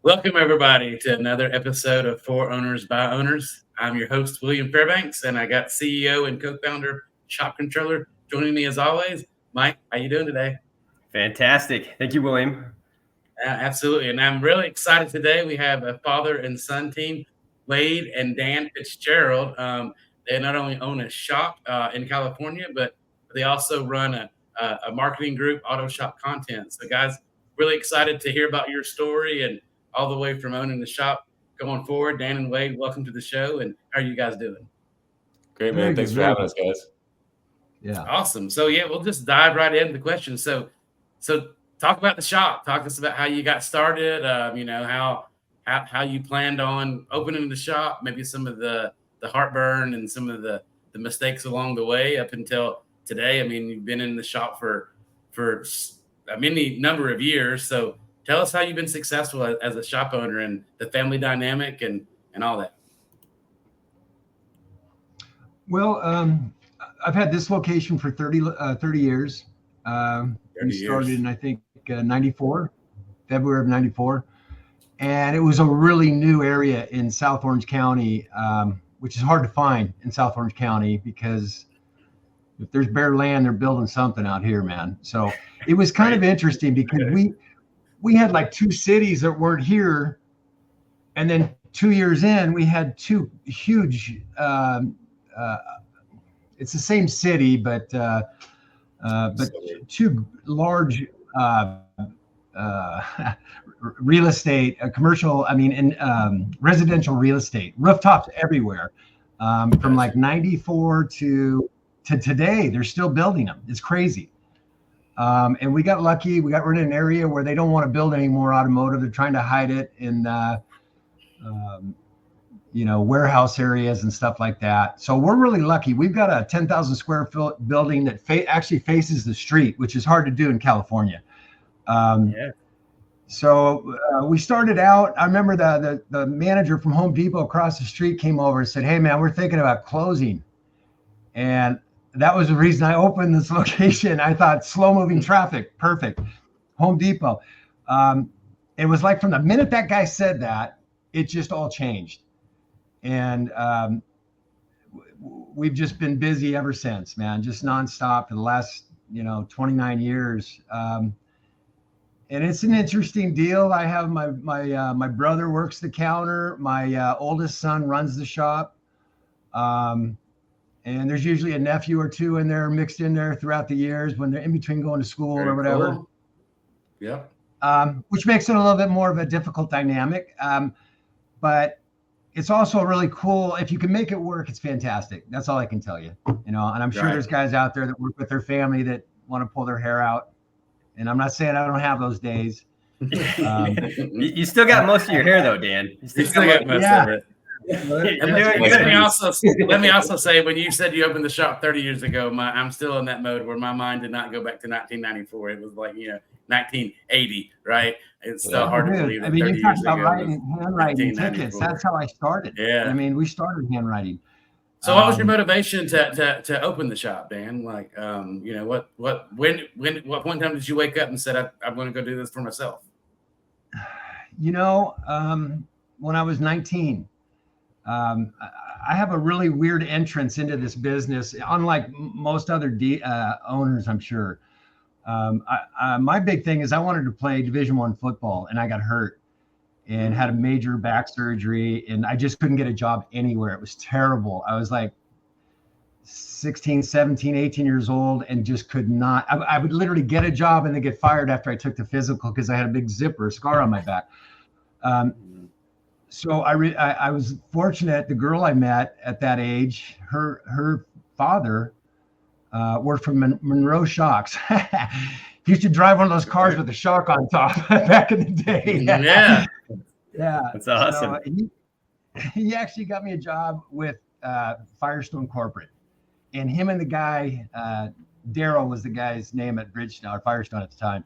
Welcome, everybody, to another episode of For Owners by Owners. I'm your host, William Fairbanks, and I got CEO and co-founder, Shop Controller, joining me as always. Mike, how you doing today? Fantastic. Thank you, William. Absolutely, and I'm really excited today. We have a father and son team, Wade and Dan Fitzgerald. They not only own a shop in California, but they also run a marketing group, Auto Shop Content. So, guys, really excited to hear about your story and all the way from owning the shop going forward. Dan and Wade, welcome to the show. And how are you guys doing? Great, man. Thanks for having us, guys. Yeah. Awesome. So, we'll just dive right into the questions. So talk about the shop. Talk to us about how you got started. How you planned on opening the shop. Maybe some of the heartburn and some of the mistakes along the way up until today. I mean, you've been in the shop for a many number of years. So tell us how you've been successful as a shop owner and the family dynamic and all that. Well, I've had this location for 30 years. We started in, I think, 94, February of 94. And it was a really new area in South Orange County, which is hard to find in South Orange County because if there's bare land, they're building something out here, man. So it was kind of interesting because we had like two cities that weren't here. And then 2 years in, we had two huge, it's the same city, but two large real estate, commercial, residential real estate, rooftops everywhere. From like 94 to today, they're still building them. It's crazy. And we got lucky. We're in an area where they don't want to build any more automotive. They're trying to hide it in, warehouse areas and stuff like that. So we're really lucky. We've got a 10,000 square foot building that actually faces the street, which is hard to do in California. So we started out, I remember the manager from Home Depot across the street came over and said, "Hey man, we're thinking about closing." And that was the reason I opened this location. I thought slow moving traffic, perfect. Home Depot. It was like from the minute that guy said that, it just all changed. And we've just been busy ever since, man, just nonstop for the last, 29 years. And it's an interesting deal. I have my brother works the counter. My oldest son runs the shop. And there's usually a nephew or two in there mixed in there throughout the years when they're in between going to school or whatever. Cool. Yeah. Which makes it a little bit more of a difficult dynamic. But it's also really cool. If you can make it work, it's fantastic. That's all I can tell you, and I'm sure there's guys out there that work with their family that want to pull their hair out. And I'm not saying I don't have those days. You still got most of your hair though, Dan. You still got most of it. Let me also say, when you said you opened the shop 30 years ago, I'm still in that mode where my mind did not go back to 1994. It was like, 1980, right? It's still hard to believe. I mean, you talk about handwriting tickets. That's how I started. Yeah. We started handwriting. So what was your motivation to open the shop, Dan? Like, what point in time did you wake up and said, I'm going to go do this for myself? When I was 19, I have a really weird entrance into this business, unlike most other owners, I'm sure. My big thing is I wanted to play Division I football, and I got hurt and had a major back surgery, and I just couldn't get a job anywhere. It was terrible. I was like 16, 17, 18 years old and just could not. I would literally get a job and then get fired after I took the physical because I had a big scar on my back. So I was fortunate. The girl I met at that age, her father worked for Monroe Shocks. He used to drive one of those cars with a shock on top back in the day. Yeah. Yeah. That's awesome. So he actually got me a job with Firestone Corporate. And him and the guy, Daryl was the guy's name at Bridgestone or Firestone at the time.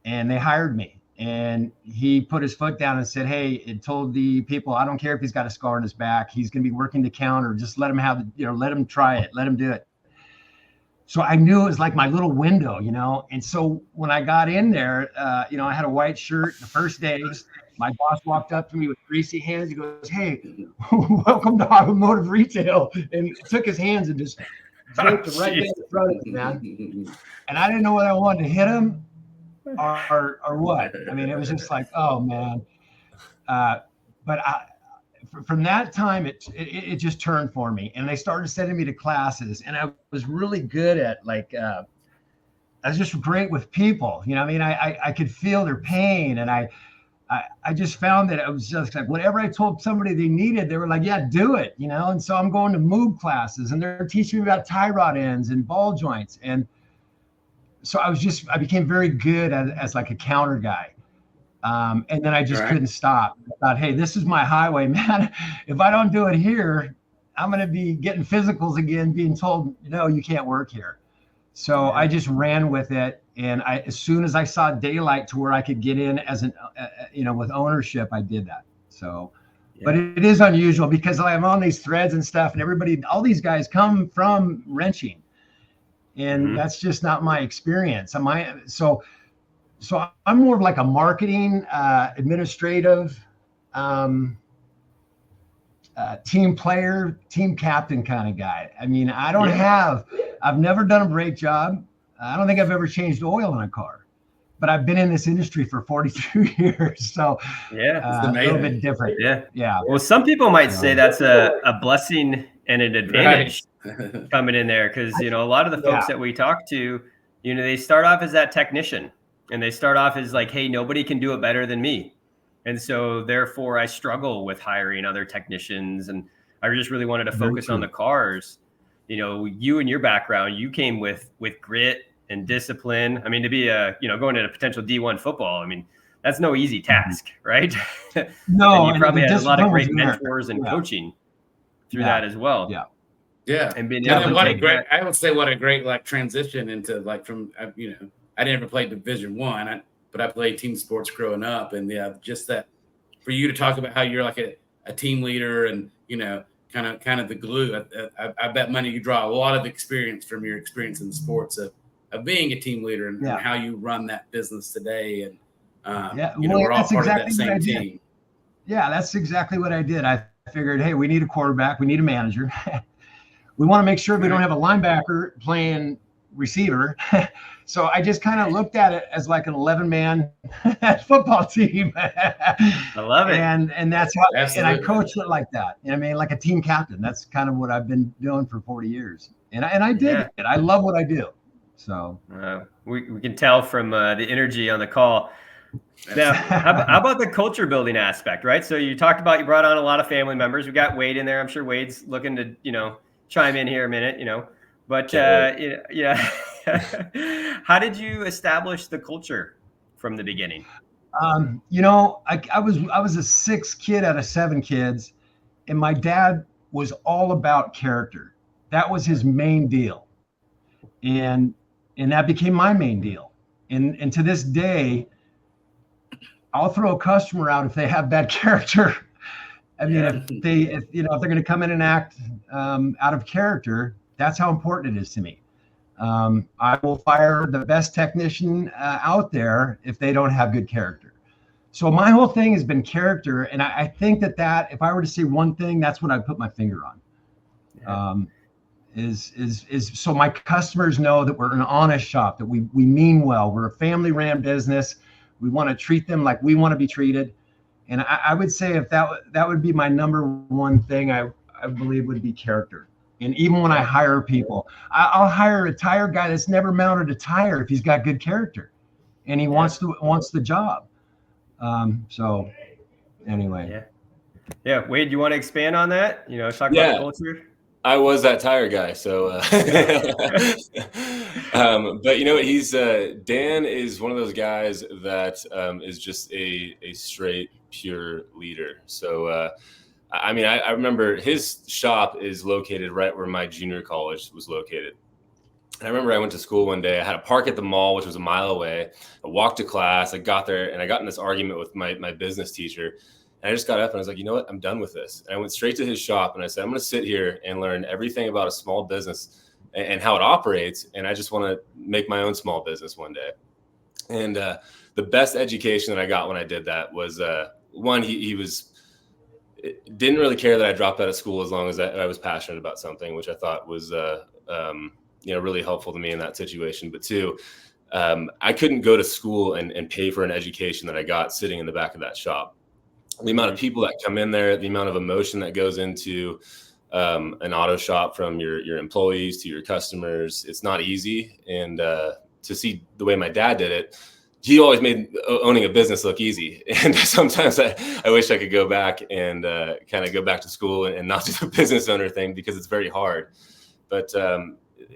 And they hired me. And he put his foot down and said, "Hey," it told the people, "I don't care if he's got a scar on his back. He's going to be working the counter. Just let him let him try it. Let him do it." So I knew it was like my little window, And so when I got in there, I had a white shirt the first day, My boss walked up to me with greasy hands. He goes, "Hey, welcome to automotive retail," and took his hands and just draped them right in front of me, man. And I didn't know whether I wanted to hit him or what. I mean, it was just like, oh man. But from that time, it just turned for me, and they started sending me to classes, and I was really good at I was just great with people. You know, I mean, I could feel their pain, and I just found that it was just like whatever I told somebody they needed, they were like, yeah, do it, you know. And so I'm going to move classes, and they're teaching me about tie rod ends and ball joints, and so I became very good as like a counter guy. And then I just couldn't stop. I thought, hey, this is my highway, man. If I don't do it here, I'm going to be getting physicals again, being told, no, you can't work here. So I just ran with it. And as soon as I saw daylight to where I could get in as with ownership, I did that. So, but it is unusual because I'm on these threads and stuff, and all these guys come from wrenching, and that's just not my experience. So I'm more of like a marketing, administrative, team player, team captain kind of guy. I mean, I've never done a brake job. I don't think I've ever changed oil in a car, but I've been in this industry for 42 years. So a little bit different. Yeah. Well, some people might say that's a blessing and an advantage coming in there. Cause a lot of the folks that we talk to, they start off as that technician. And they start off as like, hey, nobody can do it better than me. And so therefore I struggle with hiring other technicians. And I just really wanted to focus on the cars. You and your background, you came with grit and discipline. I mean, to be going into potential D1 football, I mean, that's no easy task, right? No. And you probably had a lot of great mentors and coaching through that as well. Yeah. Yeah. And being able to I would say what a great transition into from, I never played Division I, but I played team sports growing up. And just that for you to talk about how you're like a team leader and, kind of the glue. I bet money you draw a lot of experience from your experience in sports of being a team leader and how you run that business today. And, we're all part of that same team. Yeah, that's exactly what I did. I figured, hey, we need a quarterback. We need a manager. We want to make sure we don't have a linebacker playing receiver. So I just kind of looked at it as like an 11-man football team. I love it. And that's how, and I coached it like that. I mean, like a team captain. That's kind of what I've been doing for 40 years. And I did it. I love what I do. So we can tell from the energy on the call. Now, how about the culture building aspect, right? So you talked about, you brought on a lot of family members. We got Wade in there. I'm sure Wade's looking to, chime in here a minute, but how did you establish the culture from the beginning? I was a sixth kid out of 7 kids, and my dad was all about character. That was his main deal. And that became my main deal. And to this day, I'll throw a customer out if they have bad character. I mean, if they're going to come in and act out of character, that's how important it is to me. I will fire the best technician out there if they don't have good character. So my whole thing has been character, and I think that if I were to say one thing, that's what I'd put my finger on. Is so my customers know that we're an honest shop, that we mean well. We're a family-ran business. We want to treat them like we want to be treated. And I would say if that would be my number one thing, I believe would be character. And even when I hire people, I'll hire a tire guy that's never mounted a tire if he's got good character, and he wants the job. So anyway. Yeah. Wade, you want to expand on that? Talk about the culture. I was that tire guy. So, but he's Dan is one of those guys that is just a straight pure leader. So, I remember his shop is located right where my junior college was located. And I remember I went to school one day. I had to park at the mall, which was a mile away. I walked to class. I got there, and I got in this argument with my business teacher. And I just got up, and I was like, you know what? I'm done with this. And I went straight to his shop, and I said, I'm going to sit here and learn everything about a small business and how it operates. And I just want to make my own small business one day. And the best education that I got when I did that was one, he didn't really care that I dropped out of school as long as I was passionate about something, which I thought was, really helpful to me in that situation. But two, I couldn't go to school and pay for an education that I got sitting in the back of that shop. The amount of people that come in there, the amount of emotion that goes into an auto shop, from your employees to your customers, it's not easy. And to see the way my dad did it, he always made owning a business look easy. And sometimes I wish I could go back and kind of go back to school and not do the business owner thing, because it's very hard. But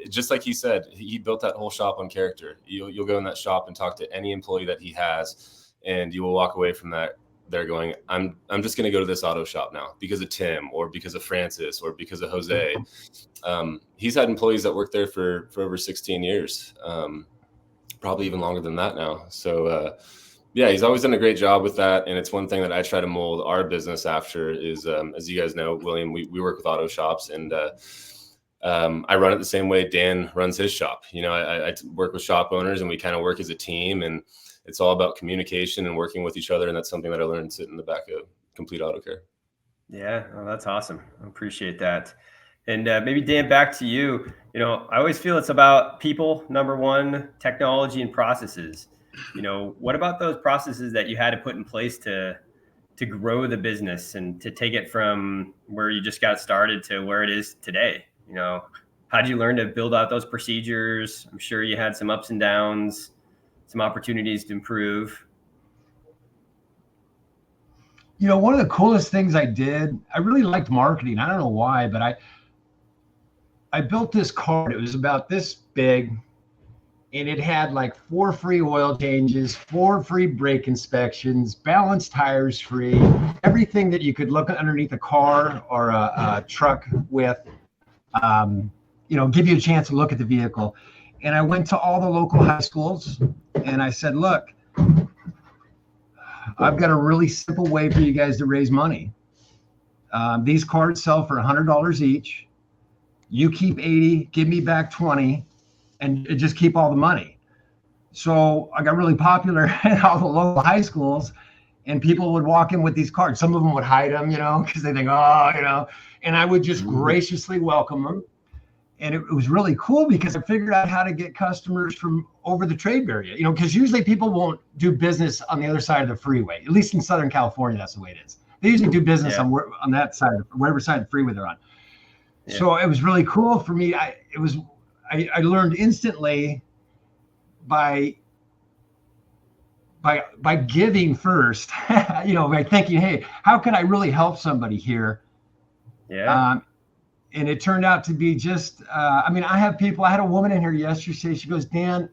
just like he said, he built that whole shop on character. You'll go in that shop and talk to any employee that he has, and you will walk away from that they're going, I'm just going to go to this auto shop now because of Tim, or because of Francis, or because of Jose. He's had employees that worked there for over 16 years, probably even longer than that now. So he's always done a great job with that. And it's one thing that I try to mold our business after is, as you guys know, William, we work with auto shops, and I run it the same way Dan runs his shop. I work with shop owners, and we kind of work as a team, and it's all about communication and working with each other. And that's something that I learned sitting in the back of Complete Auto Care. Yeah, well, that's awesome. I appreciate that. And maybe Dan, back to you. I always feel it's about people, number one, technology and processes. What about those processes that you had to put in place to grow the business and to take it from where you just got started to where it is today? How'd you learn to build out those procedures? I'm sure you had some ups and downs, some opportunities to improve. One of the coolest things I did, I really liked marketing. I don't know why, but I built this card. It was about this big, and it had like 4 free oil changes, 4 free brake inspections, balanced tires free, everything that you could look underneath a car or a truck with, give you a chance to look at the vehicle. And I went to all the local high schools, and I said, look, I've got a really simple way for you guys to raise money. These cards sell for $100 each. You keep 80, give me back 20, and just keep all the money. So I got really popular at all the local high schools, and people would walk in with these cards. Some of them would hide them, because they think, and I would just graciously welcome them. And it was really cool because I figured out how to get customers from over the trade barrier, because usually people won't do business on the other side of the freeway. At least in Southern California, that's the way it is. They usually do business on that side, whatever side of the freeway they're on. Yeah. So it was really cool for me. I learned instantly by giving first, by thinking, hey, how can I really help somebody here? Yeah. And it turned out to be just, I had a woman in here yesterday. She goes, Dan,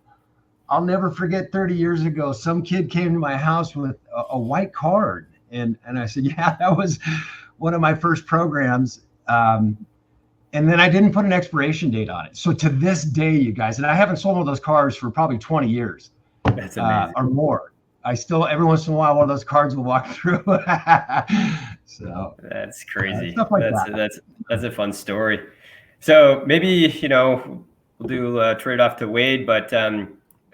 I'll never forget 30 years ago, some kid came to my house with a white card. And I said, yeah, that was one of my first programs. And then I didn't put an expiration date on it. So to this day, you guys, and I haven't sold one of those cars for probably 20 years. That's amazing. Or more. I still, every once in a while, one of those cards will walk through. So that's crazy. Stuff like that. That's a fun story. So maybe, we'll do a trade off to Wade, but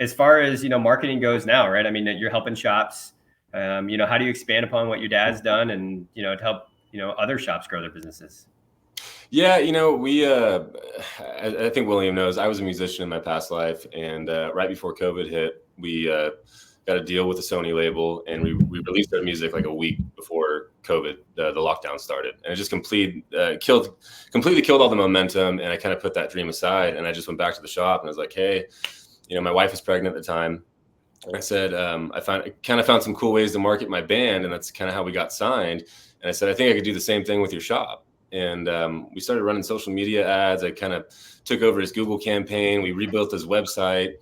as far as, marketing goes now, right? You're helping shops, how do you expand upon what your dad's done and, to help, other shops grow their businesses? Yeah, I think William knows I was a musician in my past life, and right before COVID hit, we got a deal with a Sony label, and we released our music like a week before COVID, the lockdown started, and it just completely killed all the momentum. And I kind of put that dream aside, and I just went back to the shop, and I was like, hey, my wife was pregnant at the time, and I said, I found some cool ways to market my band, and that's kind of how we got signed. And I said, I think I could do the same thing with your shop. And we started running social media ads. I kind of took over his Google campaign. We rebuilt his website,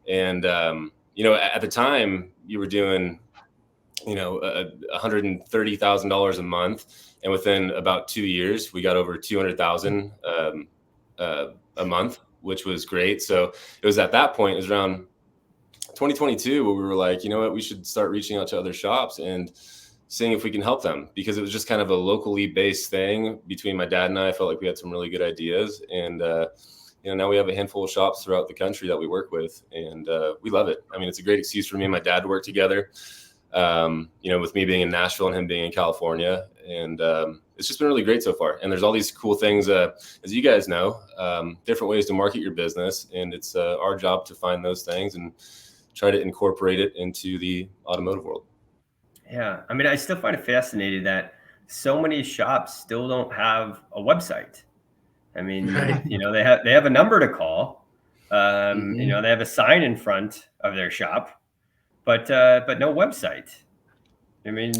and at the time you were doing, $130,000 a month. And within about 2 years, we got over 200,000 a month, which was great. So it was at that point, it was around 2022 where we were like, we should start reaching out to other shops and seeing if we can help them, because it was just kind of a locally based thing between my dad and I felt like we had some really good ideas. And, now we have a handful of shops throughout the country that we work with, and we love it. It's a great excuse for me and my dad to work together. with me being in Nashville and him being in California. And it's just been really great so far. And there's all these cool things, as you guys know, different ways to market your business. And it's our job to find those things and try to incorporate it into the automotive world. Yeah. I mean, I still find it fascinating that so many shops still don't have a website. I mean, they have a number to call. They have a sign in front of their shop, but no website. I mean,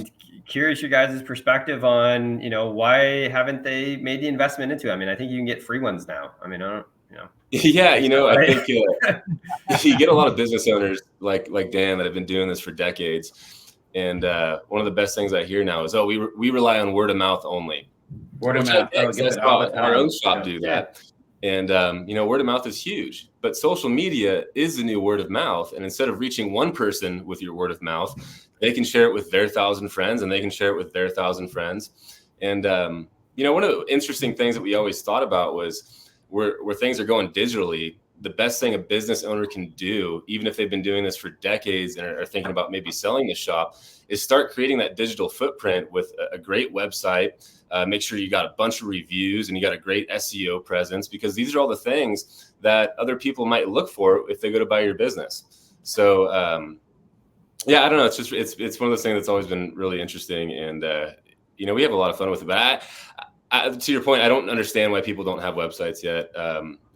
curious your guys' perspective on, why haven't they made the investment into it? I mean, I think you can get free ones now. I mean, I don't. Yeah, I think you get a lot of business owners like Dan that have been doing this for decades. And one of the best things I hear now is, we rely on word of mouth only. Word of mouth. That's how our own shop do that. And, word of mouth is huge. But social media is the new word of mouth. And instead of reaching one person with your word of mouth, they can share it with their 1,000 friends, and they can share it with their 1,000 friends. And, one of the interesting things that we always thought about was, where things are going digitally, the best thing a business owner can do, even if they've been doing this for decades and are thinking about maybe selling the shop, is start creating that digital footprint with a great website. Make sure you got a bunch of reviews and you got a great SEO presence, because these are all the things that other people might look for if they go to buy your business. So, I don't know. It's one of those things that's always been really interesting. And, we have a lot of fun with it. But to your point, I don't understand why people don't have websites yet,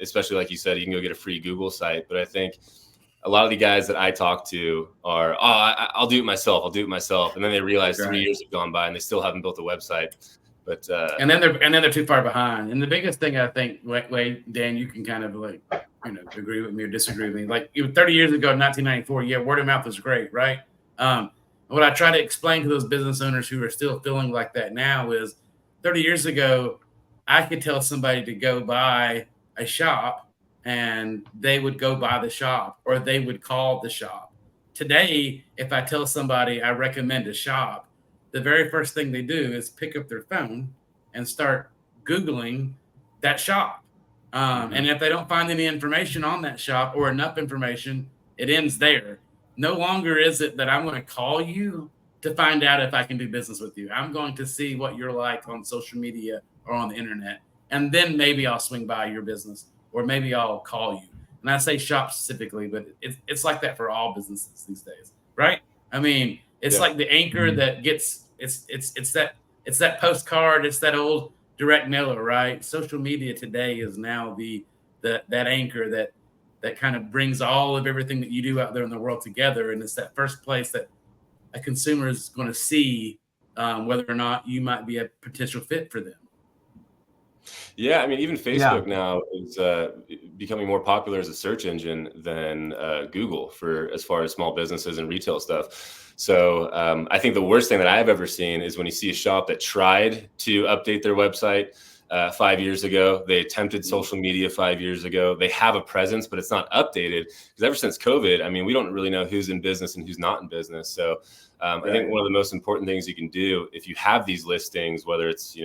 especially like you said, you can go get a free Google site. But I think a lot of the guys that I talk to are, I'll do it myself. And then they realize 3 years have gone by and they still haven't built a website. But and then they're too far behind. And the biggest thing I think, wait, Dan, you can kind of agree with me or disagree with me. Like 30 years ago, 1994, word of mouth was great, right? What I try to explain to those business owners who are still feeling like that now is, 30 years ago, I could tell somebody to go buy a shop and they would go buy the shop, or they would call the shop. Today, if I tell somebody I recommend a shop, the very first thing they do is pick up their phone and start Googling that shop. And if they don't find any information on that shop or enough information, it ends there. No longer is it that I'm going to call you to find out if I can do business with you. I'm going to see what you're like on social media or on the internet. And then maybe I'll swing by your business, or maybe I'll call you. And I say shop specifically, but it's like that for all businesses these days, right? I mean, it's like the anchor that gets, it's that postcard, it's that old direct mailer, right? Social media today is now that anchor that kind of brings all of everything that you do out there in the world together. And it's that first place that a consumer is going to see whether or not you might be a potential fit for them. Yeah, I mean, even Facebook now is becoming more popular as a search engine than Google as far as small businesses and retail stuff. So I think the worst thing that I've ever seen is when you see a shop that tried to update their website 5 years ago. They attempted social media 5 years ago. They have a presence, but it's not updated, because ever since COVID, I mean, we don't really know who's in business and who's not in business. So I think one of the most important things you can do if you have these listings, whether it's,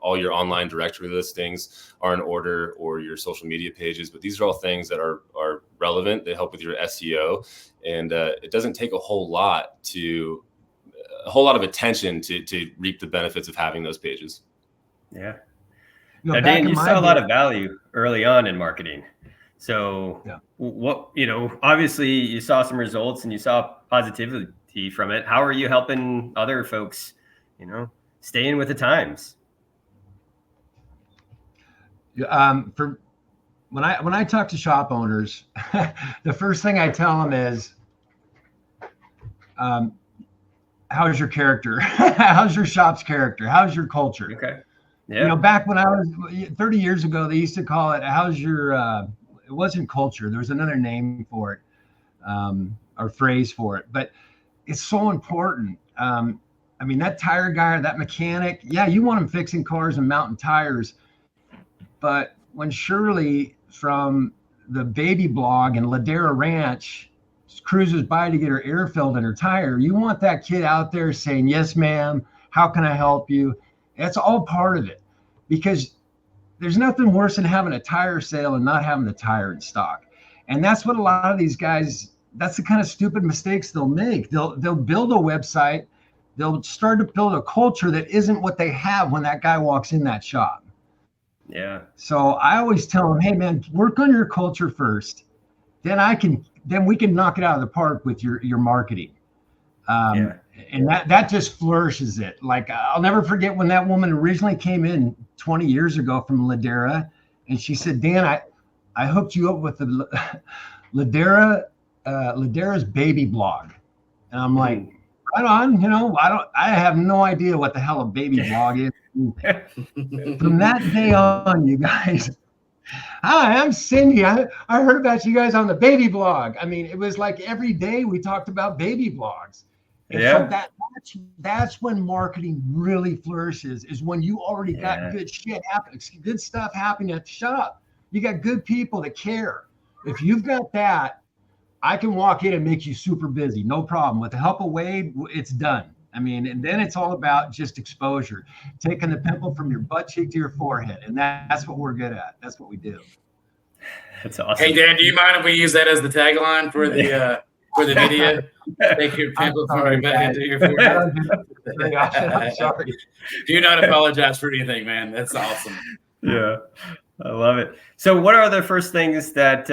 all your online directory listings are in order, or your social media pages, but these are all things that are relevant. They help with your SEO, and it doesn't take a whole lot of attention to reap the benefits of having those pages. Yeah. Now, Dan, you saw a lot of value early on in marketing. So what, obviously you saw some results and you saw positivity from it. How are you helping other folks, staying with the times? For when I talk to shop owners, the first thing I tell them is, how's your character? How's your shop's character? How's your culture? Okay. Yeah. Back when I was 30 years ago, they used to call it, how's your, it wasn't culture. There was another name for it, or phrase for it, but it's so important. I mean, that tire guy or that mechanic, you want him fixing cars and mounting tires. But when Shirley from the baby blog in Ladera Ranch cruises by to get her air filled in her tire, you want that kid out there saying, yes, ma'am, how can I help you? That's all part of it, because there's nothing worse than having a tire sale and not having the tire in stock. And that's what a lot of these guys that's the kind of stupid mistakes they'll make. They'll build a website. They'll start to build a culture that isn't what they have when that guy walks in that shop. Yeah. So I always tell them, hey man, work on your culture first. Then we can knock it out of the park with your marketing. And that just flourishes it. Like, I'll never forget when that woman originally came in 20 years ago from Ladera, and she said, Dan, I hooked you up with the Ladera's baby blog. And I'm like, right on, I have no idea what the hell a baby blog is. From that day on, you guys, hi, I'm Cindy. I heard about you guys on the baby blog. I mean, it was like every day we talked about baby blogs. And so that's when marketing really flourishes, is when you already got good shit happening, good stuff happening at the shop. You got good people that care. If you've got that, I can walk in and make you super busy. No problem. With the help of Wade, it's done. I mean, and then it's all about just exposure, taking the pimple from your butt cheek to your forehead. And that's what we're good at. That's what we do. That's awesome. Hey, Dan, do you mind if we use that as the tagline for the video? Take your pimple from your butt into your forehead. I'm sorry. Do not apologize for anything, man. That's awesome. Yeah, I love it. So what are the first things that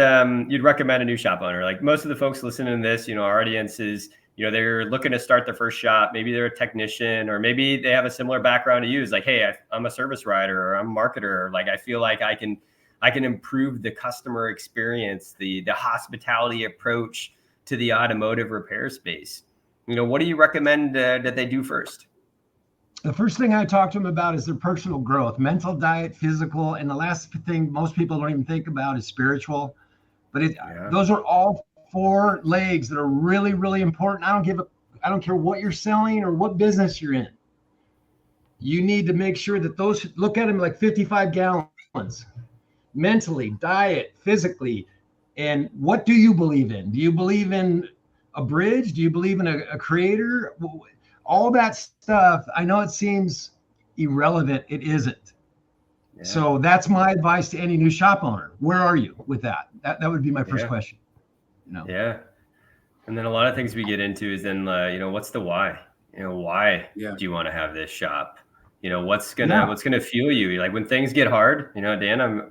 you'd recommend a new shop owner? Like, most of the folks listening to this, our audience is, they're looking to start their first shop. Maybe they're a technician, or maybe they have a similar background to you. It's like, hey, I'm a service writer, or I'm a marketer. Like, I feel like I can improve the customer experience, the hospitality approach to the automotive repair space. What do you recommend that they do first? The first thing I talk to them about is their personal growth, mental, diet, physical. And the last thing most people don't even think about is spiritual. But those are all 4 legs that are really, really important. I don't care what you're selling or what business you're in. You need to make sure that those, look at them like 55 gallons, mentally, diet, physically. And what do you believe in? Do you believe in a bridge? Do you believe in a creator? All that stuff, I know it seems irrelevant. It isn't. Yeah. So that's my advice to any new shop owner. Where are you with that? That would be my first question. Yeah. And then a lot of things we get into is then, what's the why? Why do you want to have this shop? What's gonna fuel you? Like, when things get hard, Dan,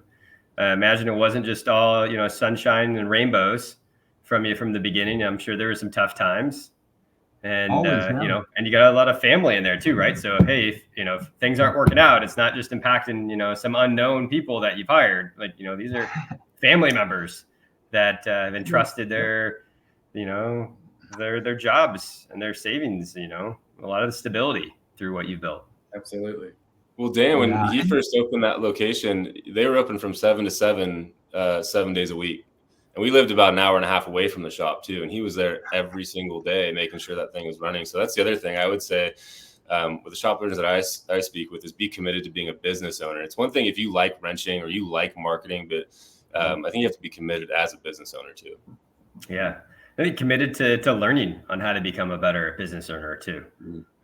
I imagine it wasn't just all, sunshine and rainbows from you from the beginning. I'm sure there were some tough times, and, always, and you got a lot of family in there too, right? So, hey, if things aren't working out, it's not just impacting, some unknown people that you've hired. Like, these are family members that have entrusted their jobs and their savings, a lot of the stability through what you've built. Absolutely. Well, Dan, when he first opened that location, they were open from 7 to 7, 7 days a week. And we lived about an hour and a half away from the shop too. And he was there every single day, making sure that thing was running. So that's the other thing I would say with the shop owners that I speak with, is be committed to being a business owner. It's one thing if you like wrenching or you like marketing, but I think you have to be committed as a business owner too. Yeah. I think committed to learning on how to become a better business owner too.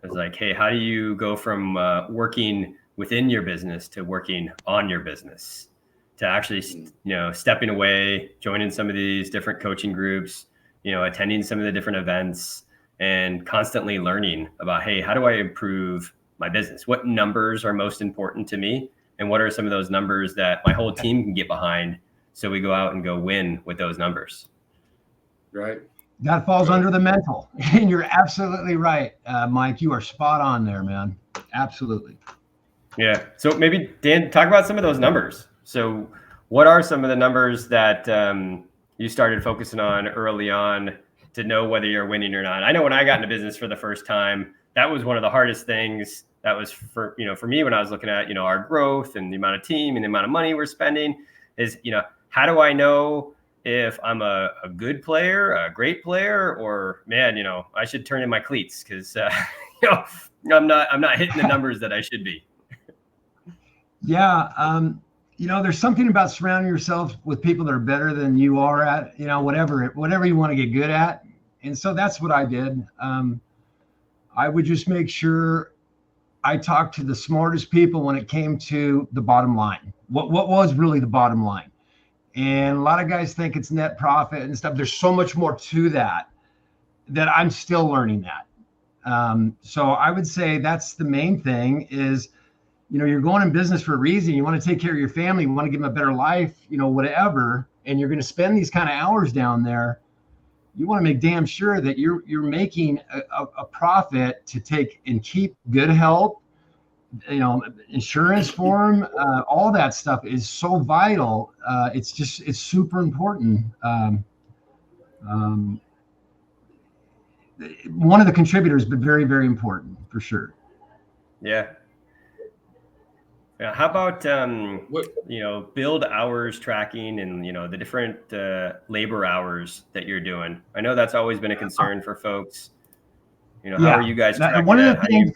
It's like, hey, how do you go from working within your business to working on your business, to actually, stepping away, joining some of these different coaching groups, attending some of the different events, and constantly learning about, hey, how do I improve my business? What numbers are most important to me? And what are some of those numbers that my whole team can get behind, so we go out and go win with those numbers? Right. That falls under the mental. And you're absolutely right, Mike. You are spot on there, man. Absolutely. Yeah. So maybe, Dan, talk about some of those numbers. So what are some of the numbers that you started focusing on early on to know whether you're winning or not? I know when I got into business for the first time, that was one of the hardest things. That was for me, when I was looking at, our growth and the amount of team and the amount of money we're spending, is, how do I know if I'm a good player, a great player, or, man, I should turn in my cleats because, I'm not hitting the numbers that I should be. Yeah. There's something about surrounding yourself with people that are better than you are at, whatever you want to get good at. And so that's what I did. I would just make sure I talked to the smartest people when it came to the bottom line. What was really the bottom line? And a lot of guys think it's net profit and stuff. There's so much more to that I'm still learning that. So I would say that's the main thing is, you're going in business for a reason. You want to take care of your family. You want to give them a better life, whatever. And you're going to spend these kind of hours down there. You want to make damn sure that you're making a profit to take and keep good health, insurance for them. All that stuff is so vital. It's super important. One of the contributors, but very, very important for sure. Yeah. How about, build hours tracking and, the different labor hours that you're doing? I know that's always been a concern for folks. How are you guys tracking one that? of the things,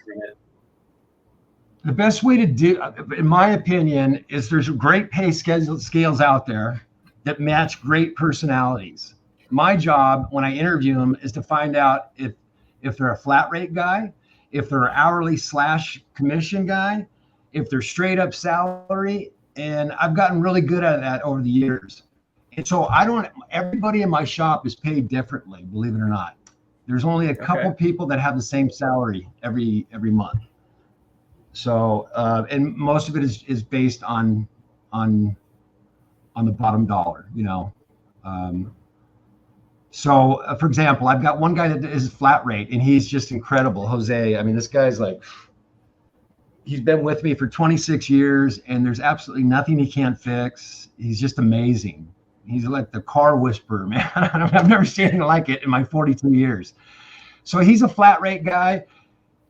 the best way to do, in my opinion, is there's great pay scales out there that match great personalities. My job when I interview them is to find out if they're a flat rate guy, if they're an hourly / commission guy, if they're straight up salary. And I've gotten really good at that over the years. And so everybody in my shop is paid differently, believe it or not. There's only a couple people that have the same salary every month. So, and most of it is based on the bottom dollar, So, for example, I've got one guy that is flat rate, and he's just incredible, Jose. I mean, this guy's he's been with me for 26 years, and there's absolutely nothing he can't fix. He's just amazing. He's like the car whisperer, man. I've never seen anything like it in my 42 years. So he's a flat rate guy.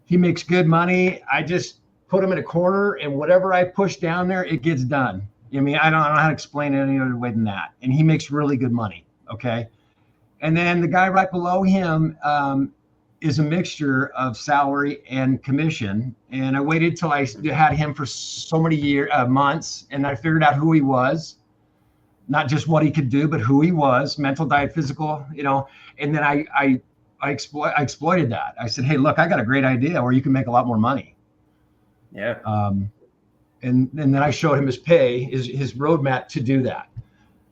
He makes good money. I just put him in a corner, and whatever I push down there, it gets done. I mean, I don't know how to explain it any other way than that. And he makes really good money. Okay. And then the guy right below him is a mixture of salary and commission. And I waited till I had him for so many months, and I figured out who he was, not just what he could do, but who he was, mental, diet, physical, And then I exploited that. I said, hey, look, I got a great idea where you can make a lot more money. Yeah. And then I showed him his pay, his roadmap to do that.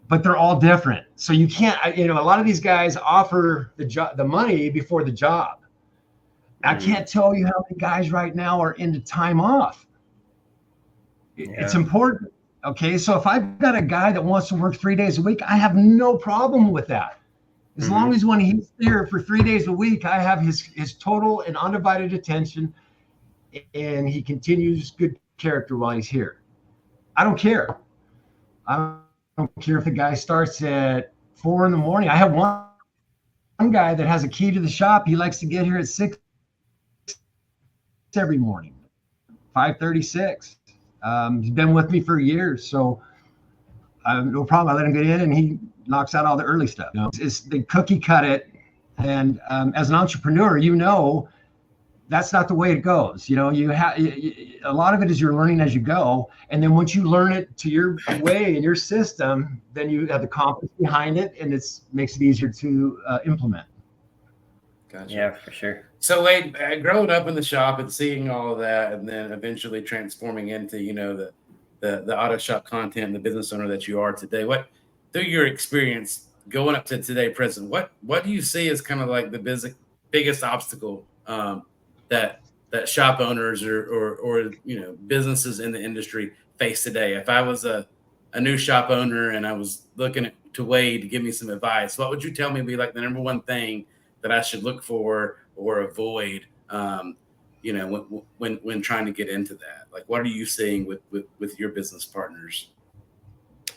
But they're all different. So you can't, a lot of these guys offer the money before the job. I can't tell you how many guys right now are into time off. It's important. Okay. So if I've got a guy that wants to work 3 days a week, I have no problem with that. As long as when he's there for 3 days a week, I have his total and undivided attention, and he continues good character while he's here. I don't care. I don't care if the guy starts at 4 a.m. I have one guy that has a key to the shop. He likes to get here at 6 every morning, 5:36. He's been with me for years, so no problem. I let him get in, and he knocks out all the early stuff. It's the cookie cut it, and as an entrepreneur, that's not the way it goes. You have a lot of it is you're learning as you go. And then once you learn it to your way and your system, then you have the confidence behind it, and it makes it easier to implement. Gotcha. Yeah, for sure. So Wade, growing up in the shop and seeing all of that, and then eventually transforming into, the auto shop content and the business owner that you are today, through your experience going up to today present, what do you see as kind of like the biggest obstacle that shop owners or businesses in the industry face today? If I was a new shop owner and I was looking to Wade to give me some advice, what would you tell me would be like the number one thing that I should look for or avoid, when trying to get into that? Like, what are you seeing with your business partners?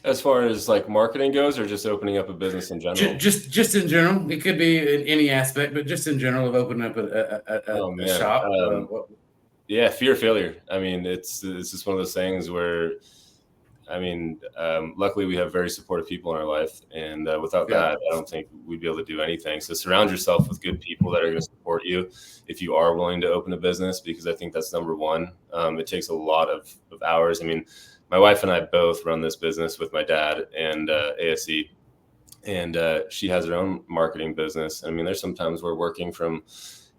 As far as like marketing goes, or just opening up a business in general? Just in general. It could be in any aspect, but just in general of opening up a shop. Yeah, fear of failure. I mean, it's just one of those things where, luckily we have very supportive people in our life, and without that, I don't think we'd be able to do anything. So surround yourself with good people that are going to support you if you are willing to open a business, because I think that's number one. It takes a lot of hours. I mean, my wife and I both run this business with my dad and ASE, and she has her own marketing business. I mean, there's sometimes we're working from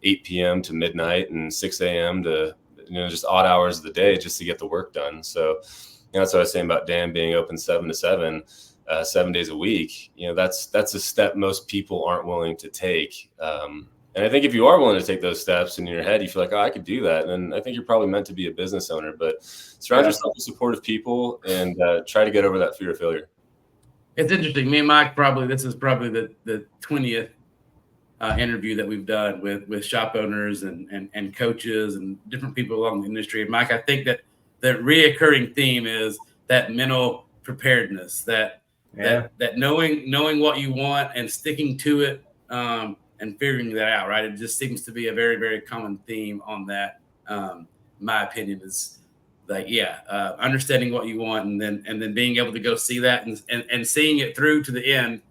8 p.m. to midnight and 6 a.m. to, just odd hours of the day just to get the work done. So that's what I was saying about Dan being open 7 to 7. 7 days a week, that's a step most people aren't willing to take. And I think if you are willing to take those steps in your head, you feel like, oh, I could do that. And I think you're probably meant to be a business owner, but surround yourself with supportive people and try to get over that fear of failure. It's interesting. Me and Mike, this is probably the 20th interview that we've done with shop owners and coaches and different people along the industry. And Mike, I think that the reoccurring theme is that mental preparedness, that knowing what you want and sticking to it, and figuring that out, right? It just seems to be a very, very common theme on that. My opinion is like, understanding what you want and then being able to go see that and seeing it through to the end,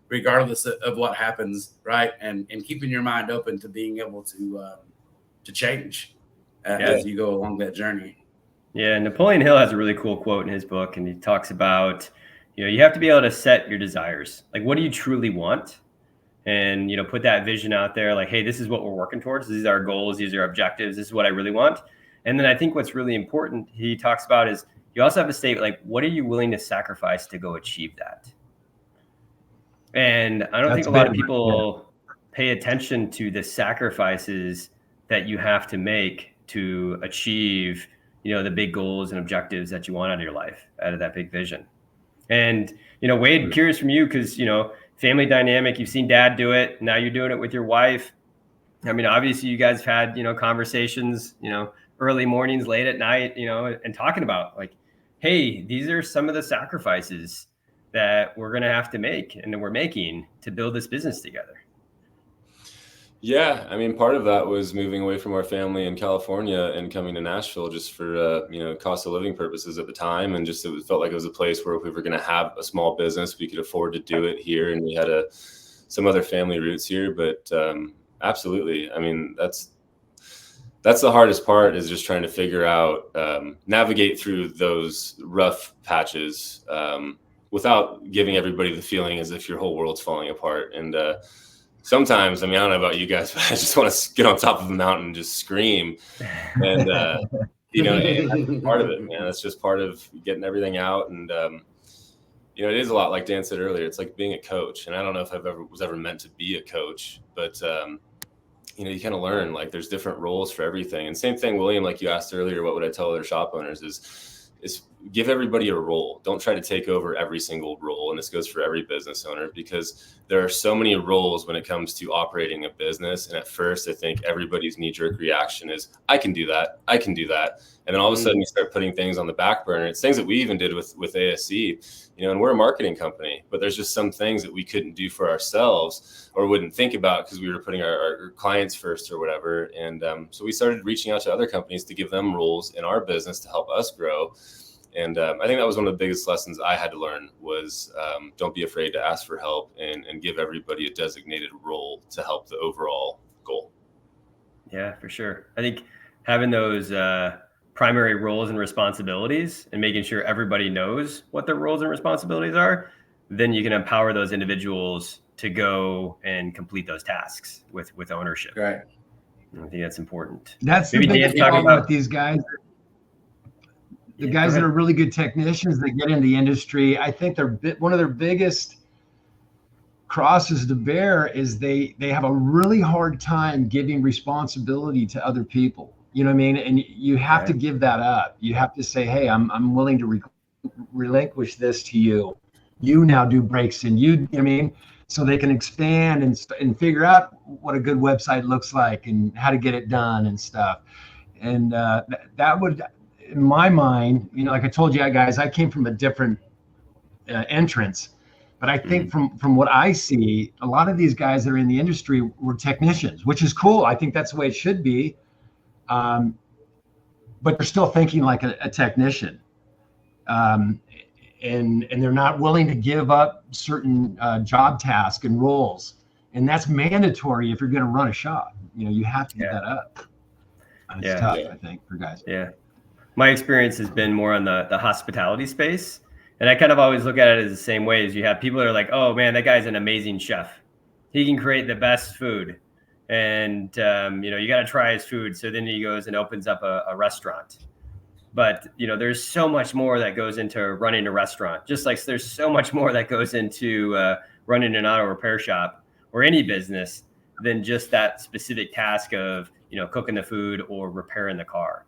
regardless of what happens, right? And keeping your mind open to being able to change as you go along that journey. Yeah, Napoleon Hill has a really cool quote in his book, and he talks about, you have to be able to set your desires. Like, what do you truly want? And, put that vision out there, like, hey, this is what we're working towards. These are our goals. These are our objectives. This is what I really want. And then I think what's really important, he talks about, is you also have to state, like, what are you willing to sacrifice to go achieve that? And I don't think a lot of people pay attention to the sacrifices that you have to make to achieve, the big goals and objectives that you want out of your life, out of that big vision. And, Wade, curious from you, because, family dynamic, you've seen dad do it. Now you're doing it with your wife. I mean, obviously you guys have had, conversations, early mornings, late at night, and talking about like, hey, these are some of the sacrifices that we're going to have to make and that we're making to build this business together. Yeah. I mean, part of that was moving away from our family in California and coming to Nashville just for, cost of living purposes at the time. And just, it felt like it was a place where if we were going to have a small business, we could afford to do it here. And we had some other family roots here, but absolutely. I mean, that's the hardest part, is just trying to figure out, navigate through those rough patches without giving everybody the feeling as if your whole world's falling apart. And, sometimes, I mean, I don't know about you guys, but I just want to get on top of the mountain and just scream. And, that's part of it, man. That's just part of getting everything out. And, it is a lot like Dan said earlier. It's like being a coach. And I don't know if was ever meant to be a coach, but, you kind of learn, like, there's different roles for everything. And same thing, William, like you asked earlier, what would I tell other shop owners is give everybody a role. Don't try to take over every single role. And this goes for every business owner, because there are so many roles when it comes to operating a business. And at first, I think everybody's knee-jerk reaction is, I can do that. I can do that. And then all of a sudden you start putting things on the back burner. It's things that we even did with ASC, and we're a marketing company, but there's just some things that we couldn't do for ourselves or wouldn't think about because we were putting our clients first or whatever. And so we started reaching out to other companies to give them roles in our business to help us grow. And I think that was one of the biggest lessons I had to learn was don't be afraid to ask for help and give everybody a designated role to help the overall goal. Yeah, for sure. I think having those primary roles and responsibilities and making sure everybody knows what their roles and responsibilities are, then you can empower those individuals to go and complete those tasks with ownership. Right. I think that's important. That's maybe the biggest problem with these guys. The guys that are really good technicians that get in the industry, I think one of their biggest crosses to bear is they have a really hard time giving responsibility to other people. You know what I mean? And you have to give that up. You have to say, hey, I'm willing to relinquish this to you. You now do brakes, and you know what I mean? So they can expand and figure out what a good website looks like and how to get it done and stuff. And that would, in my mind, like I told you guys, I came from a different entrance, but I think from what I see, a lot of these guys that are in the industry were technicians, which is cool. I think that's the way it should be. But they're still thinking like a technician. And they're not willing to give up certain job tasks and roles. And that's mandatory if you're going to run a shop. You have to give that up. It's tough, I think, for guys. Yeah. My experience has been more on the hospitality space. And I kind of always look at it as the same way as you have people that are like, oh man, that guy's an amazing chef. He can create the best food. And, you got to try his food. So then he goes and opens up a restaurant. But, there's so much more that goes into running a restaurant, just like there's so much more that goes into running an auto repair shop or any business than just that specific task of, cooking the food or repairing the car.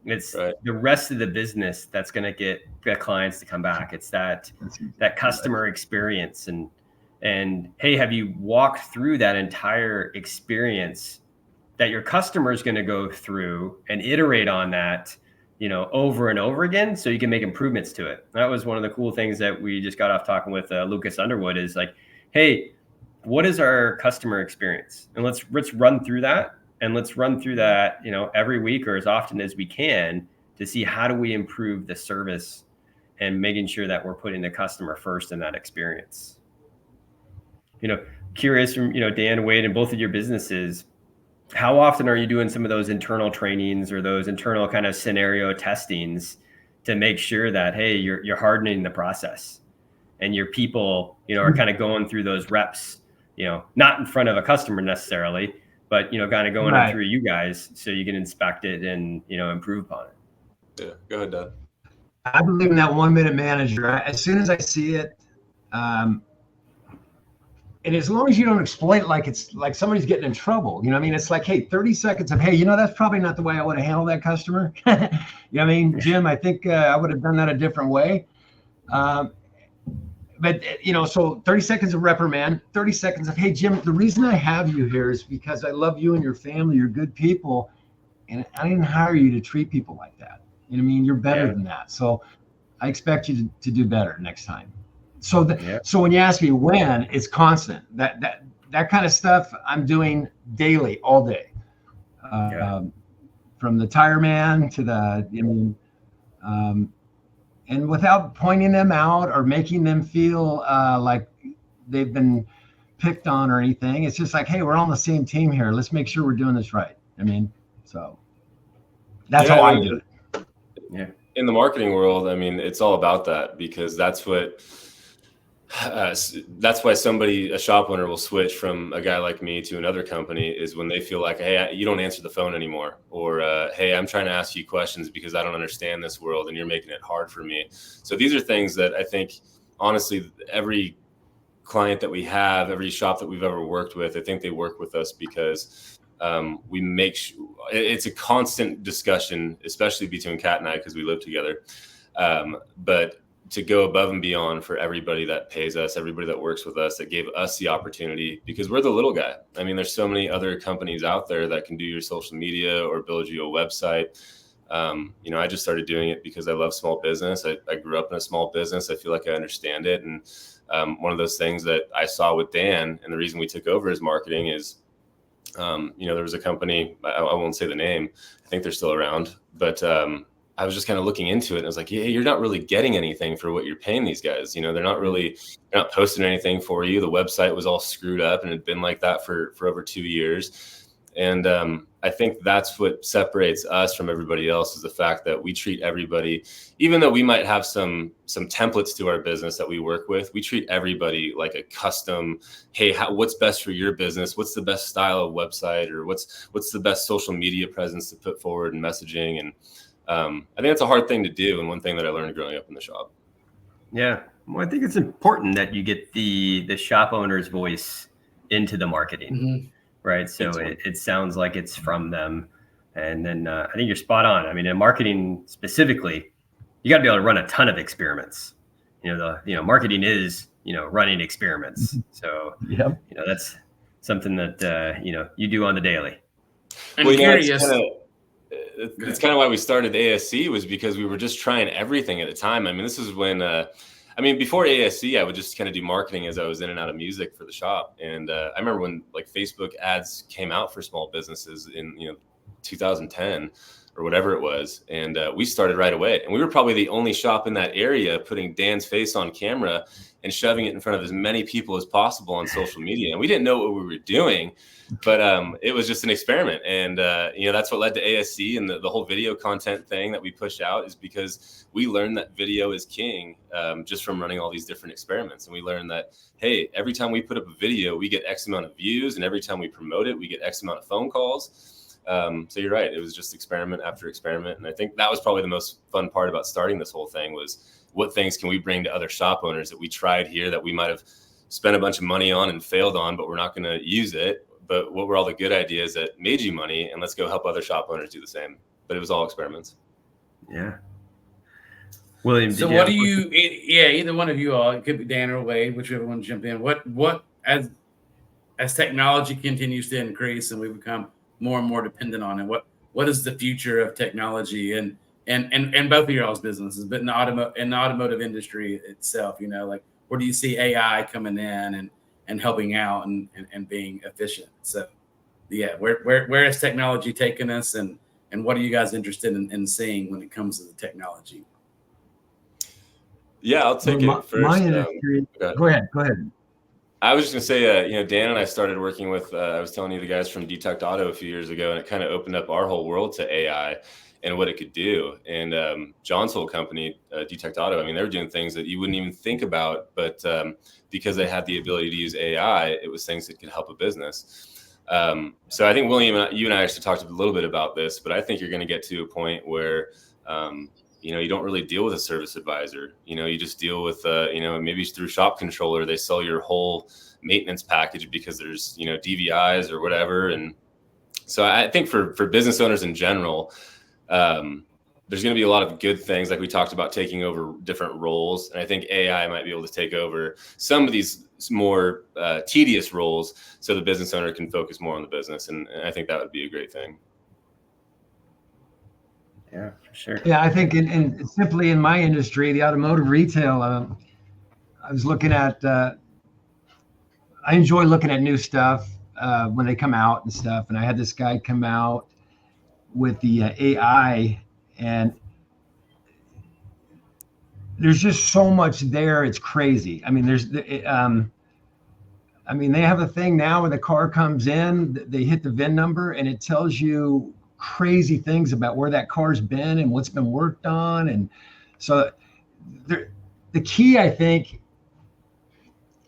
It's the rest of the business that's going to get clients to come back. It's that customer experience. And hey, have you walked through that entire experience that your customer is going to go through and iterate on that, over and over again, so you can make improvements to it? That was one of the cool things that we just got off talking with Lucas Underwood, is like, hey, what is our customer experience? And let's run through that. And let's run through that, every week or as often as we can, to see how do we improve the service and making sure that we're putting the customer first in that experience. Curious from, Dan, Wade, and both of your businesses, how often are you doing some of those internal trainings or those internal kind of scenario testings to make sure that, hey, you're hardening the process and your people, are kind of going through those reps, not in front of a customer necessarily, but, kind of going in through you guys so you can inspect it and, improve upon it? Yeah, go ahead, Doug. I believe in that 1 minute manager. As soon as I see it, and as long as you don't exploit it like it's like somebody's getting in trouble, it's like, hey, 30 seconds of, hey, that's probably not the way I would have handled that customer. Jim, I think I would have done that a different way. But, so 30 seconds of reprimand, 30 seconds of, hey, Jim, the reason I have you here is because I love you and your family. You're good people. And I didn't hire you to treat people like that. You're better than that. So I expect you to do better next time. So so when you ask me when, it's constant. That kind of stuff I'm doing daily, all day. From the tire man to the, and without pointing them out or making them feel like they've been picked on or anything. It's just like, hey, we're on the same team here. Let's make sure we're doing this right. So that's how I do it. Yeah. In the marketing world, it's all about that, because that's why a shop owner will switch from a guy like me to another company, is when they feel like, hey, you don't answer the phone anymore, or hey, I'm trying to ask you questions because I don't understand this world and you're making it hard for me. So these are things that I think, honestly, every client that we have, every shop that we've ever worked with, I think they work with us because we make sure it's a constant discussion, especially between Kat and I, because we live together. But to go above and beyond for everybody that pays us, everybody that works with us, that gave us the opportunity, because we're the little guy. There's so many other companies out there that can do your social media or build you a website. I just started doing it because I love small business. I grew up in a small business. I feel like I understand it. And one of those things that I saw with Dan, and the reason we took over his marketing is, there was a company, I won't say the name, I think they're still around, but I was just kind of looking into it, and I was like, yeah, you're not really getting anything for what you're paying these guys. They're not posting anything for you. The website was all screwed up and had been like that for over 2 years. And I think that's what separates us from everybody else, is the fact that we treat everybody, even though we might have some templates to our business that we work with, we treat everybody like a custom, hey, what's best for your business? What's the best style of website, or what's the best social media presence to put forward in messaging? And I think that's a hard thing to do, and one thing that I learned growing up in the shop. Yeah. Well, I think it's important that you get the shop owner's voice into the marketing. Mm-hmm. Right. So it sounds like it's from them. And then I think you're spot on. In marketing specifically, you got to be able to run a ton of experiments. Marketing is, running experiments. Mm-hmm. So, that's something that, you do on the daily. I'm curious. It's kind of why we started ASC, was because we were just trying everything at the time. This is when, before ASC, I would just kind of do marketing as I was in and out of music for the shop. And I remember when Facebook ads came out for small businesses in 2010 or whatever it was. And we started right away. And we were probably the only shop in that area putting Dan's face on camera and shoving it in front of as many people as possible on social media. And we didn't know what we were doing, but it was just an experiment. And, that's what led to ASC and the whole video content thing that we push out, is because we learned that video is king just from running all these different experiments. And we learned that, hey, every time we put up a video, we get X amount of views. And every time we promote it, we get X amount of phone calls. So you're right. It was just experiment after experiment. And I think that was probably the most fun part about starting this whole thing was what things can we bring to other shop owners that we tried here that we might have spent a bunch of money on and failed on, but we're not going to use it. But what were all the good ideas that made you money? And let's go help other shop owners do the same. But it was all experiments. Yeah. William, so what do you, either one of you all, it could be Dan or Wade, whichever one jump in. What as technology continues to increase and we become more and more dependent on it, what is the future of technology and both of y'all's businesses, but in the automotive industry itself, like where do you see AI coming in and helping out and being efficient? So yeah, where has technology taken us and what are you guys interested in seeing when it comes to the technology? Yeah, I'll take it first. My industry, go ahead. I was just going to say, Dan and I started working with, I was telling you the guys from Detect Auto a few years ago, and it kind of opened up our whole world to AI and what it could do. And John's whole company, Detect Auto, I mean, they were doing things that you wouldn't even think about, but because they had the ability to use AI, it was things that could help a business. So I think, William, you and I actually talked a little bit about this, but I think you're going to get to a point where you don't really deal with a service advisor. You just deal with, maybe through Shop Controller, they sell your whole maintenance package because there's, DVIs or whatever. And so I think for business owners in general, there's going to be a lot of good things. Like we talked about taking over different roles. And I think AI might be able to take over some of these more tedious roles so the business owner can focus more on the business. And I think that would be a great thing. Yeah, for sure. Yeah, I think simply in my industry, the automotive retail, I was looking at, I enjoy looking at new stuff when they come out and stuff. And I had this guy come out with the AI, and there's just so much there. It's crazy. I mean, they have a thing now when the car comes in, they hit the VIN number and it tells you crazy things about where that car's been and what's been worked on. And so the key, I think,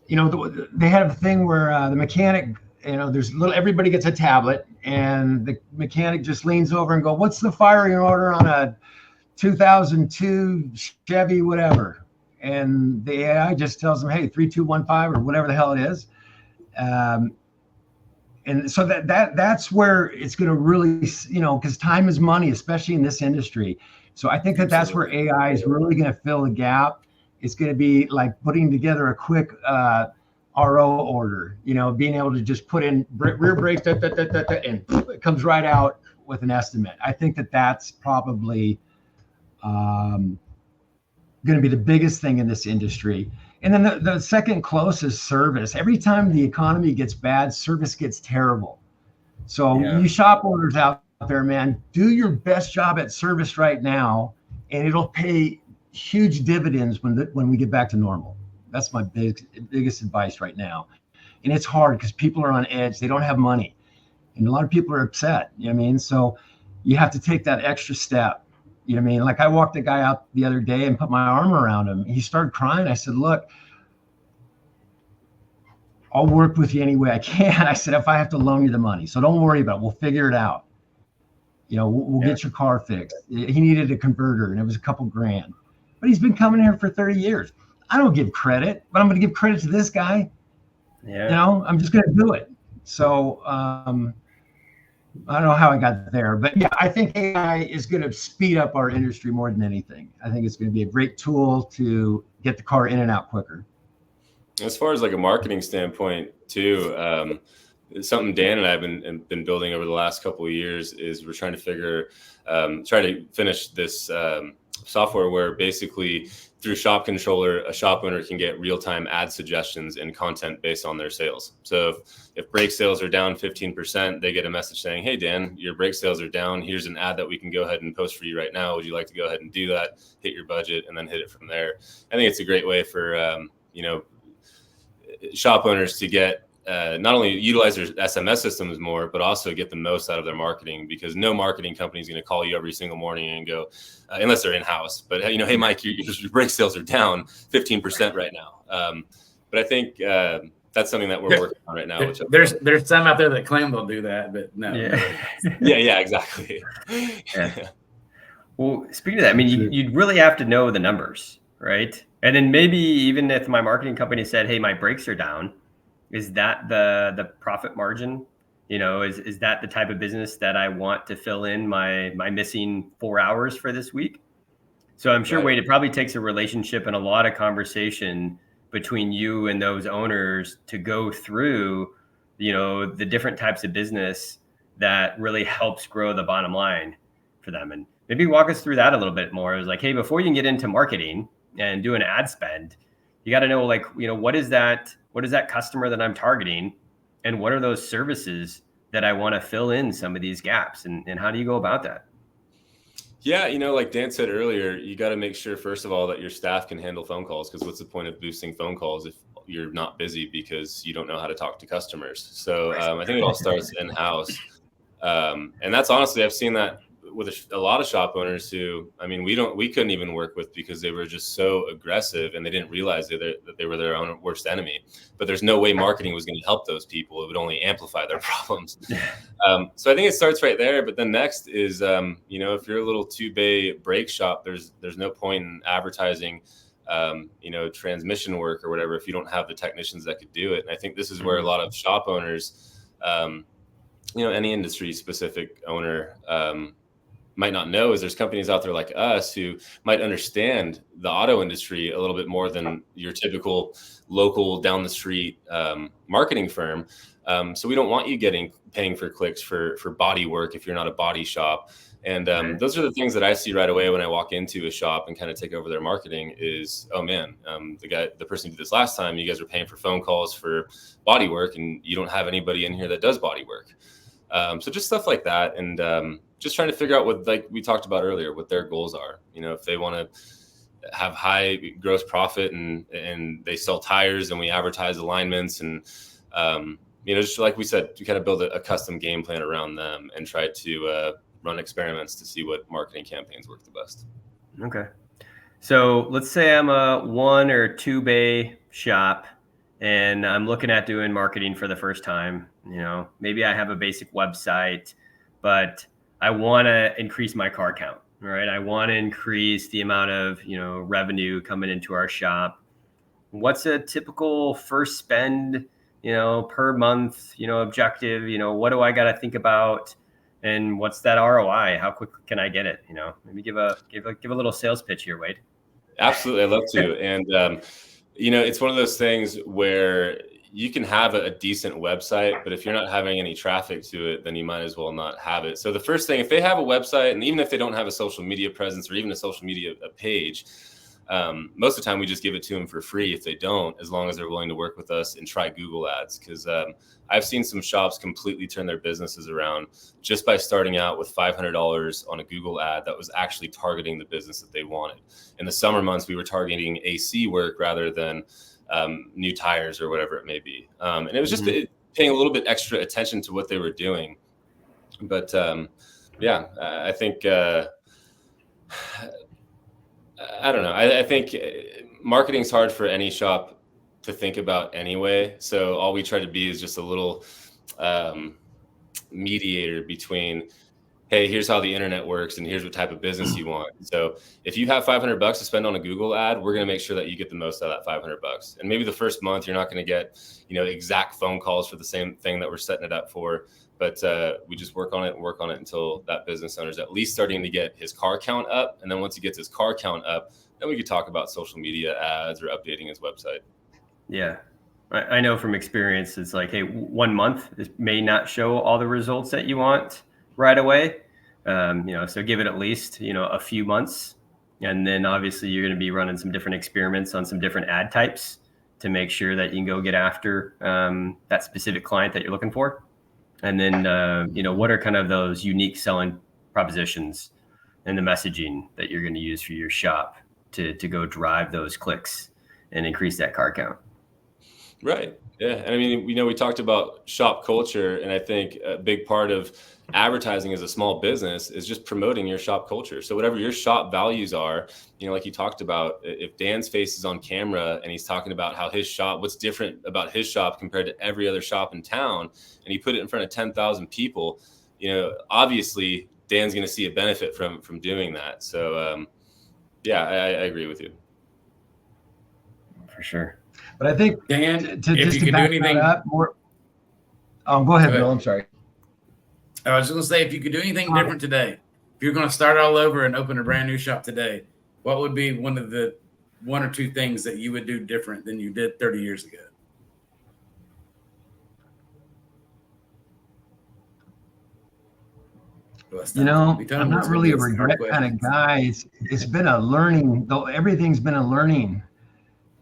they have a thing where the mechanic, everybody gets a tablet and the mechanic just leans over and go, what's the firing order on a 2002 Chevy, whatever. And the AI just tells them, hey, 3215 or whatever the hell it is. And so that's where it's going to really, because time is money, especially in this industry. So I think that's where AI is really going to fill the gap. It's going to be like putting together a quick RO order, being able to just put in rear brakes, and it comes right out with an estimate. I think that's probably going to be the biggest thing in this industry. And then the second closest, service. Every time the economy gets bad, service gets terrible. So you shop owners out there, man, do your best job at service right now, and it'll pay huge dividends when we get back to normal. That's my biggest advice right now. And it's hard because people are on edge. They don't have money. And a lot of people are upset. You know what I mean? So you have to take that extra step. You know what I mean? Like I walked a guy out the other day and put my arm around him. He started crying. I said, look, I'll work with you any way I can. I said, if I have to loan you the money, so don't worry about it. We'll figure it out. We'll get your car fixed. He needed a converter and it was a couple grand, but he's been coming here for 30 years. I don't give credit, but I'm going to give credit to this guy. Yeah. I'm just going to do it. So, I don't know how I got there, but yeah, I think AI is going to speed up our industry more than anything. I think it's going to be a great tool to get the car in and out quicker. As far as like a marketing standpoint too, something Dan and I have been building over the last couple of years is we're trying to finish this software where basically through Shop Controller, a shop owner can get real-time ad suggestions and content based on their sales. So if brake sales are down 15%, they get a message saying, hey, Dan, your brake sales are down. Here's an ad that we can go ahead and post for you right now. Would you like to go ahead and do that? Hit your budget and then hit it from there. I think it's a great way for, shop owners to get not only utilize their SMS systems more, but also get the most out of their marketing, because no marketing company is going to call you every single morning and go, unless they're in-house, but hey, Mike, your brake sales are down 15% right now. But I think that's something that we're working on right now. There's some out there that claim they'll do that, but no. Yeah, exactly. Yeah. Well, speaking of that, I mean, you'd really have to know the numbers, right? And then maybe even if my marketing company said, hey, my brakes are down, is that the profit margin? Is that the type of business that I want to fill in my missing 4 hours for this week? So I'm sure, Wade, it probably takes a relationship and a lot of conversation between you and those owners to go through, the different types of business that really helps grow the bottom line for them. And maybe walk us through that a little bit more. It was like, hey, before you can get into marketing and do an ad spend, you got to know, like, what is that customer that I'm targeting, and what are those services that I want to fill in some of these gaps, and how do you go about that? Yeah, like Dan said earlier, you got to make sure, first of all, that your staff can handle phone calls, because what's the point of boosting phone calls if you're not busy because you don't know how to talk to customers? So I think it all starts in-house. And that's honestly, I've seen that with a lot of shop owners who, I mean, we couldn't even work with because they were just so aggressive and they didn't realize that they were their own worst enemy. But there's no way marketing was going to help those people. It would only amplify their problems. So I think it starts right there. But then next is, if you're a little 2-bay brake shop, there's no point in advertising, transmission work or whatever if you don't have the technicians that could do it. And I think this is where a lot of shop owners, any industry specific owner, might not know is there's companies out there like us who might understand the auto industry a little bit more than your typical local down the street marketing firm. So we don't want you paying for clicks for body work if you're not a body shop. And those are the things that I see right away when I walk into a shop and kind of take over their marketing is, oh man, the person who did this last time, you guys are paying for phone calls for body work and you don't have anybody in here that does body work. So just stuff like that. And just trying to figure out what, like we talked about earlier, what their goals are. If they want to have high gross profit and they sell tires and we advertise alignments and, just like we said, you kind of build a custom game plan around them and try to run experiments to see what marketing campaigns work the best. Okay. So let's say I'm a 1 or 2 bay shop and I'm looking at doing marketing for the first time. Maybe I have a basic website, but I want to increase my car count, right? I want to increase the amount of, revenue coming into our shop. What's a typical first spend, per month, objective? What do I got to think about? And what's that ROI? How quick can I get it? Maybe give a little sales pitch here, Wade. Absolutely. I'd love to. And, it's one of those things where you can have a decent website, but if you're not having any traffic to it, then you might as well not have it. So the first thing, if they have a website, and even if they don't have a social media presence or even a social media page, most of the time we just give it to them for free if they don't, as long as they're willing to work with us and try Google ads. Because I've seen some shops completely turn their businesses around just by starting out with $500 on a Google ad that was actually targeting the business that they wanted. In the summer months, we were targeting AC work rather than new tires or whatever it may be. And it was just paying a little bit extra attention to what they were doing. But I think, I don't know. I think marketing's hard for any shop to think about anyway. So all we try to be is just a little mediator between, hey, here's how the internet works and here's what type of business you want. So if you have $500 to spend on a Google ad, we're going to make sure that you get the most out of that $500. And maybe the first month you're not going to get, exact phone calls for the same thing that we're setting it up for. But we just work on it until that business owner is at least starting to get his car count up. And then once he gets his car count up, then we could talk about social media ads or updating his website. Yeah. I know from experience, it's like, hey, 1 month may not show all the results that you want right away. So give it at least, a few months. And then obviously you're going to be running some different experiments on some different ad types to make sure that you can go get after that specific client that you're looking for. And then, what are kind of those unique selling propositions and the messaging that you're going to use for your shop to go drive those clicks and increase that car count? Right. Yeah. And I mean, we talked about shop culture, and I think a big part of advertising as a small business is just promoting your shop culture. So whatever your shop values are, like you talked about, if Dan's face is on camera and he's talking about how his shop, what's different about his shop compared to every other shop in town, and he put it in front of 10,000 people, obviously Dan's going to see a benefit from doing that. So yeah, I agree with you. For sure. But I think Dan, to just to back that up more. Go ahead, Bill. I'm sorry. I was just going to say, if you could do anything different today, if you're going to start all over and open a brand new shop today, what would be one or two things that you would do different than you did 30 years ago? I'm not really a regret kind of guy. It's been a learning, though. Everything's been a learning.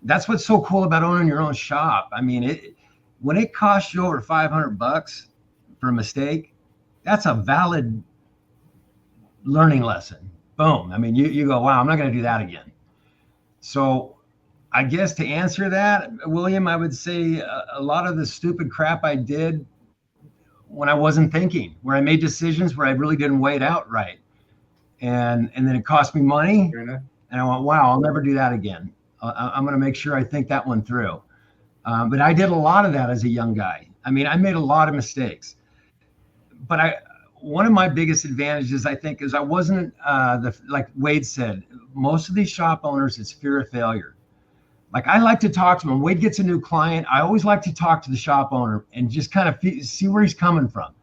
That's what's so cool about owning your own shop. I mean, when it costs you over $500 for a mistake, that's a valid learning lesson. Boom. I mean, you go, wow, I'm not going to do that again. So I guess to answer that, William, I would say a lot of the stupid crap I did when I wasn't thinking, where I made decisions where I really didn't weigh it out right. And then it cost me money. And I went, wow, I'll never do that again. I'm going to make sure I think that one through. But I did a lot of that as a young guy. I mean, I made a lot of mistakes. But one of my biggest advantages, I think, is I wasn't, like Wade said, most of these shop owners, it's fear of failure. Like, I like to talk to them. When Wade gets a new client, I always like to talk to the shop owner and just kind of see where he's coming from.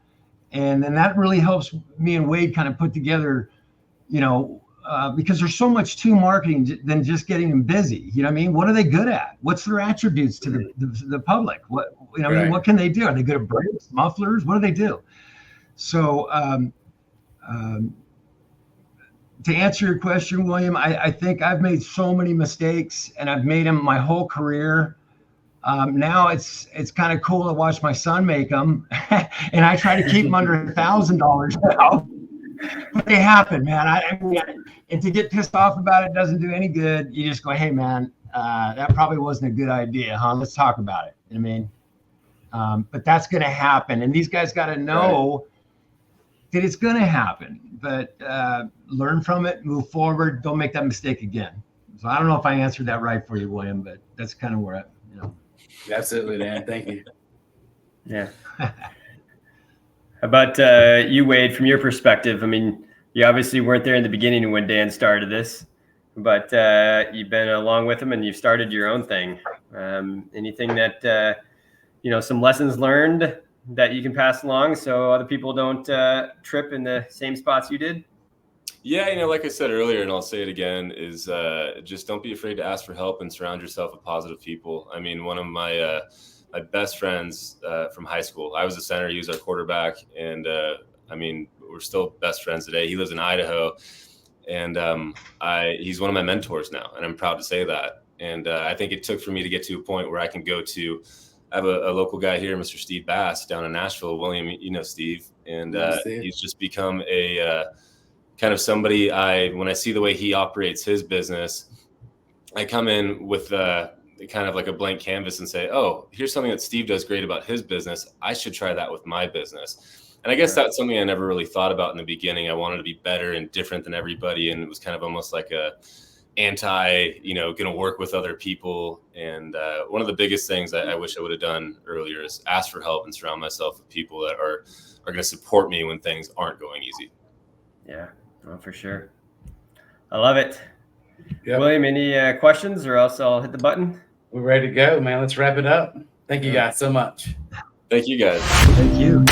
And then that really helps me and Wade kind of put together, because there's so much to marketing than just getting them busy. You know what I mean? What are they good at? What's their attributes to the public? What, I mean, what can they do? Are they good at brakes, mufflers? What do they do? So to answer your question, William, I think I've made so many mistakes, and I've made them my whole career. Now it's kind of cool to watch my son make them, and I try to keep them under $1,000 now. But they happen, man. And to get pissed off about it doesn't do any good. You just go, hey, man, that probably wasn't a good idea, huh? Let's talk about it. I mean, but that's going to happen. And these guys got to know that it's going to happen. But learn from it, move forward. Don't make that mistake again. So I don't know if I answered that right for you, William, but that's kind of where Absolutely, Dan. Thank you. Yeah. How about you, Wade, from your perspective? I mean, you obviously weren't there in the beginning when Dan started this, but you've been along with him and you've started your own thing. Anything that, some lessons learned that you can pass along so other people don't trip in the same spots you did? Yeah, like I said earlier, and I'll say it again, is just don't be afraid to ask for help and surround yourself with positive people. I mean, one of my best friends from high school, I was a center, he was our quarterback, and we're still best friends today. He lives in Idaho, and he's one of my mentors now, and I'm proud to say that. And I think it took for me to get to a point where I can go to, I have a local guy here, Mr. Steve Bass, down in Nashville. William, Steve, and he's just become a kind of somebody when I see the way he operates his business, I come in with kind of like a blank canvas and say, oh, here's something that Steve does great about his business. I should try that with my business. And I guess that's something I never really thought about in the beginning. I wanted to be better and different than everybody. And it was kind of almost like going to work with other people. And one of the biggest things I wish I would have done earlier is ask for help and surround myself with people that are going to support me when things aren't going easy. Yeah, well, for sure. I love it. Yep. William, any questions, or else I'll hit the button? We're ready to go, man. Let's wrap it up. Thank you guys so much. Thank you guys. Thank you.